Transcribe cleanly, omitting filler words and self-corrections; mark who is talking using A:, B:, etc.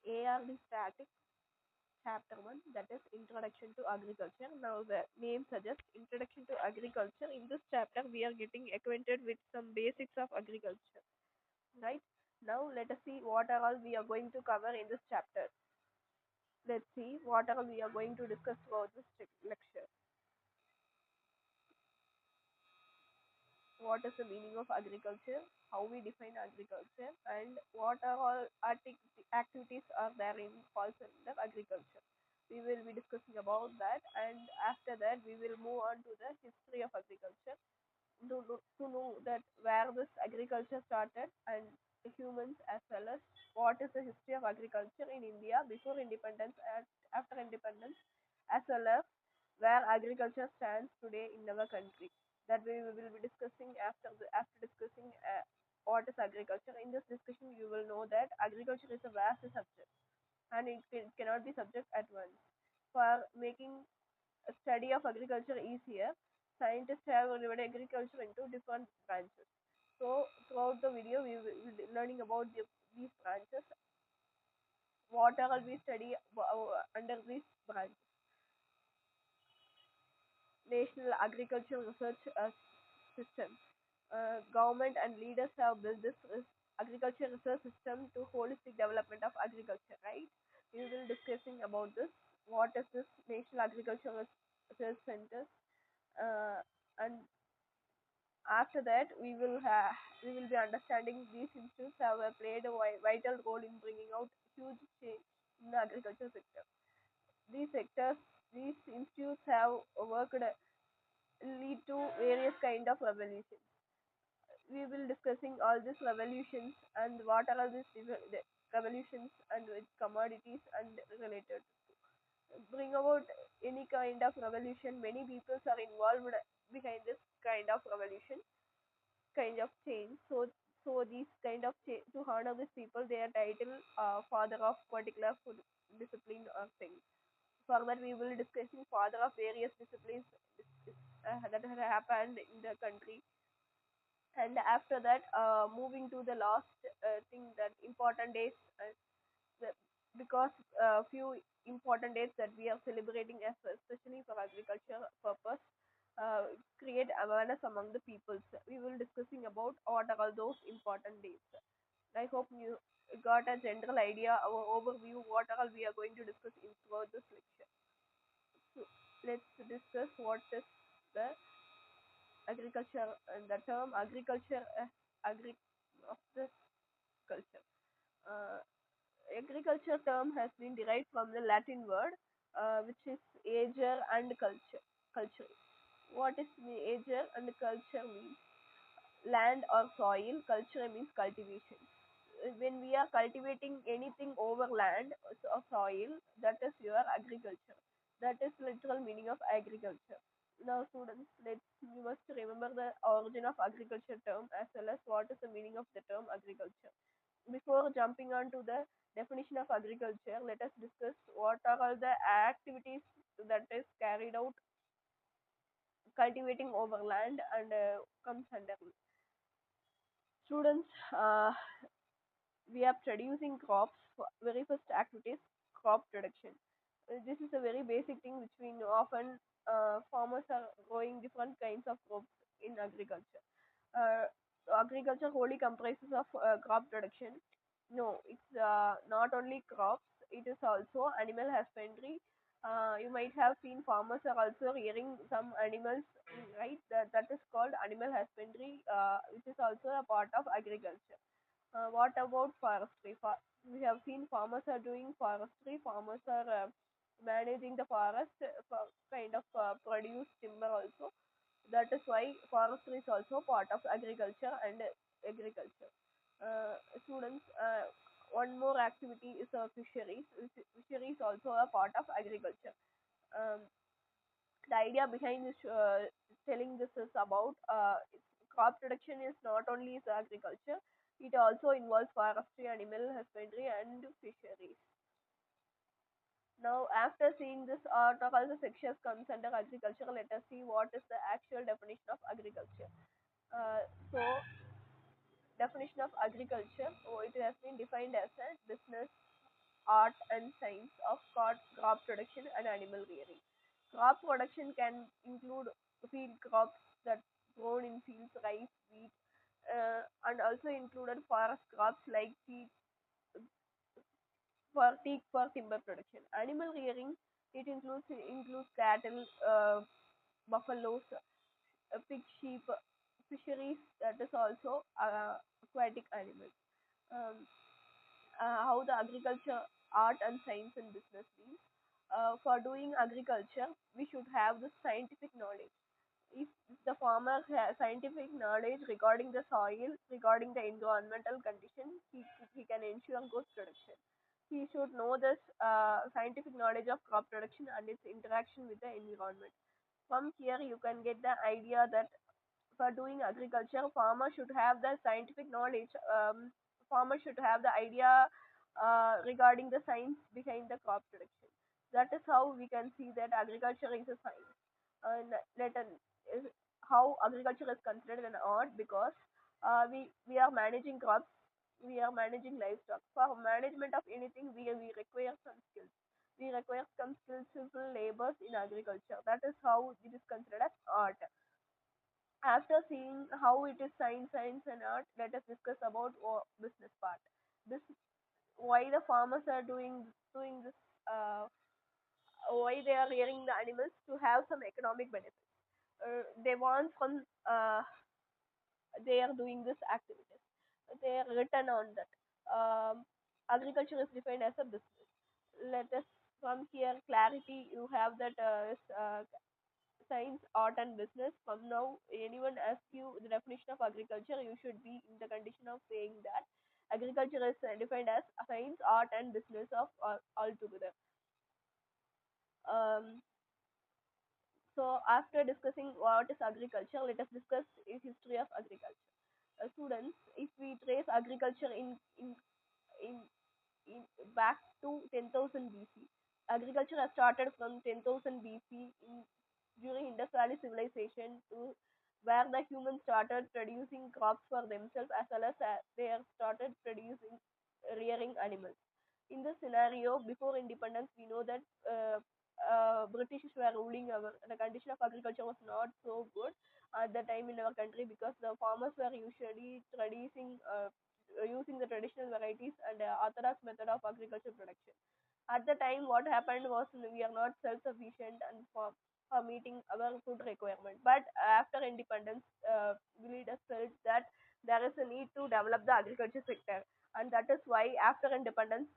A: ARD static chapter 1, that is Introduction to Agriculture. Now the name suggests Introduction to Agriculture. In this chapter we are getting acquainted with some basics of agriculture, right? Now let us see what are all we are going to cover in this chapter. Let's see what all we are going to discuss throughout this lecture. What is the meaning of agriculture, how we define agriculture, and what are all activities are there in falls under agriculture. We will be discussing about that, and after that we will move on to the history of agriculture to know that where this agriculture started and the humans, as well as what is the history of agriculture in India before independence and after independence, as well as where agriculture stands today in our country. That we will be discussing after discussing what is agriculture. In this discussion, you will know that agriculture is a vast subject and it cannot be subject at once. For making a study of agriculture easier, scientists have divided agriculture into different branches. So throughout the video, we will be learning about these branches. What all we study under these branches. National Agricultural Research System. Government and leaders have built this agriculture research system to holistic development of agriculture, right? We will discussing about this. What is this National Agricultural Research Center? And after that, we will be understanding these institutes have played a vital role in bringing out huge change in the agriculture sector. These sectors, these institutes have worked lead to various kind of revolutions. We will discussing all these revolutions and what are all these the revolutions and with commodities and related to. Bring about any kind of revolution. Many people are involved behind this kind of revolution, kind of change. So these kind of to honor these people, they are title father of particular food discipline or thing. Further, we will discussing father of various disciplines that have happened in the country, and after that, moving to the last thing, that important days, the, because few important dates that we are celebrating, especially for agriculture purpose, create awareness among the peoples. We will discussing about what are all those important dates. I hope you got a general idea or overview what all we are going to discuss in throughout this lecture. So let's discuss what is the agriculture and the term agriculture agri of this culture. Uh, Agriculture term has been derived from the Latin word which is ager and culture. Culture. What is ager and culture means? Land or soil. Culture means cultivation. When we are cultivating anything over land or soil, that is your agriculture. That is literal meaning of agriculture. Now, students, you must remember the origin of agriculture term as well as what is the meaning of the term agriculture. Before jumping on to the definition of agriculture, let us discuss what are all the activities that is carried out cultivating over land and comes under. Students, we are producing crops. Very first activity is crop production. This is a very basic thing which we know often. Farmers are growing different kinds of crops in agriculture. uh, Agriculture wholly comprises of crop production. No, it's not only crops, it is also animal husbandry. You might have seen farmers are also rearing some animals, right? That is called animal husbandry, which is also a part of agriculture. What about forestry? We have seen farmers are doing forestry. Farmers are managing the forest for kind of produce timber also. That is why forestry is also part of agriculture and agriculture. Students, one more activity is fisheries. Fisheries also a part of agriculture. Um, the idea behind this telling this is about crop production is not only is agriculture, it also involves forestry, animal husbandry, and fisheries. Now, after seeing this art of all the sections comes under agriculture, let us see what is the actual definition of agriculture. So, definition of agriculture, it has been defined as a business art and science of crop production and animal rearing. Crop production can include field crops that grown in fields, rice, wheat, and also included forest crops like teak for timber production. Animal rearing, it includes cattle, buffaloes, pig, sheep, fisheries. That is also aquatic animals. Um, how the agriculture, art and science and business means. For doing agriculture, we should have the scientific knowledge. If the farmer has scientific knowledge regarding the soil, regarding the environmental condition, he can ensure good production. He should know this scientific knowledge of crop production and its interaction with the environment. From here, you can get the idea that for doing agriculture, farmer should have the scientific knowledge. Farmer should have the idea regarding the science behind the crop production. That is how we can see that agriculture is a science. And is how agriculture is considered an art because we are managing crops, we are managing livestock. For management of anything, we require some skills. We require some skillful labors in agriculture. That is how it is considered as art. After seeing how it is science and art, let us discuss about business part. This why the farmers are doing this. Why they are rearing the animals to have some economic benefits. They want some. They are doing this activities. They are written on that. Agriculture is defined as a business. Let us from here clarity. You have that science, art, and business. From now, anyone asks you the definition of agriculture, you should be in the condition of saying that agriculture is defined as science, art, and business of all together. Um, so, after discussing what is agriculture, let us discuss the history of agriculture. Students, if we trace agriculture in in back to 10,000 BC. Agriculture has started from 10,000 BC during Indus Valley civilization to where the humans started producing crops for themselves as well as they have started producing rearing animals. In this scenario, before independence, we know that British were ruling the condition of agriculture was not so good at the time in our country because the farmers were usually using the traditional varieties and orthodox method of agriculture production. At the time, what happened was we are not self-sufficient and for meeting our food requirement. But after independence, leaders felt that there is a need to develop the agriculture sector, and that is why after independence,